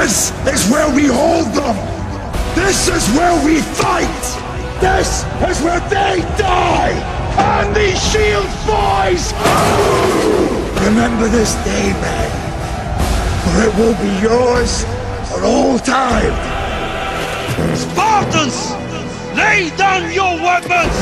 This is where we hold them. This is where we fight. This is where they die. And these shield boys. Remember this day, men, for it will be yours for all time. Spartans, lay down your weapons.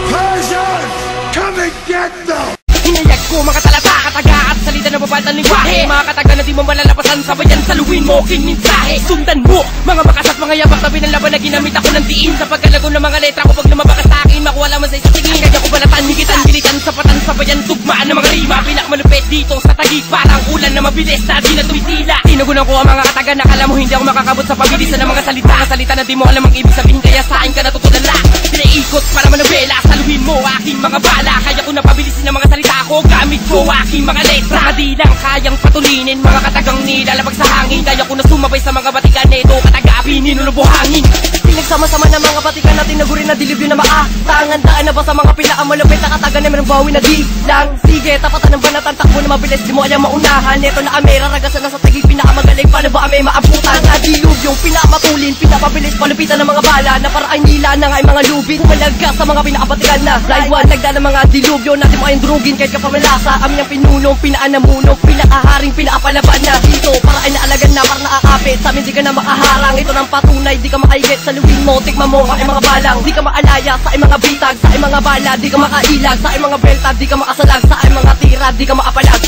Persians, come and get them. Hinayag ko mga talata, kataga at salita na babaltan ng wahe. Mga kataga na di mo malalapasan, sabayan saluhin mo king mensahe. Sundan mo, mga makas at mga yabak na pinalaban na ginamit ako ng diin. Sa pagkalago ng mga letra ko pag lumabaka sa akin, makuha lamang sa isang tingin. Kaya ko balatan, higitan, bilitan, sapatan, sabayan, tugmaan ng mga rima. Pinakmalupit dito sa tagig, parang ulan na mabilis na di na tumitila. Tinugunan ko ang mga kataga na kala mo hindi ako makakabot sa pabilisan ng mga salita. Ang salita na di mo alam ang ibig sabihin, kaya sa akin ka natutulala. Pinaikot para manabela, saluhin mo aking mga bala. Kaya ko napabilisin ang mga salita ko, gamit ko aking mga letra. Di lang kayang patulinin, mga katagang nilalabag sa hangin. Kaya ko na sumabay sa mga batikan neto, kataga pinulubong-hangin. Pinagsama-sama ng mga batikan natin, nagurin na dilibyo na maatangan. Daan na ba sa mga pinakamalapit na kataga na mayroong bawi na di lang. Sige, tapatan ng banatan, takbo na mabilis, di mo alam maunahan. Neto na kami, raragasan na sa tagig, pinakamagaling. Paano ba kami maabutan? Nadilubyong pinamatulin, pinapabilis, palupitan ng mga bala. Na parang nila na nga'y mga lubid, humalagas sa mga pinakabatikan na Raywan, nagdala ng mga dilubyo, natin mo kayong drugin. Kahit kapamalasa, kami ng pinulong, pinaanamunong, pinakaharing, pinakapalaban na dito. Para ay naalagan na, para nakakapit, sa amin di ka na makaharang. Ito ng patunay, di ka makaigit, saluhin mo, tikman mo ang mga balang. Di ka maalaya sa mga bitag, sa mga bala, di ka makailag. Sa mga belta, di ka makasalag, sa mga tira, di ka makapalag.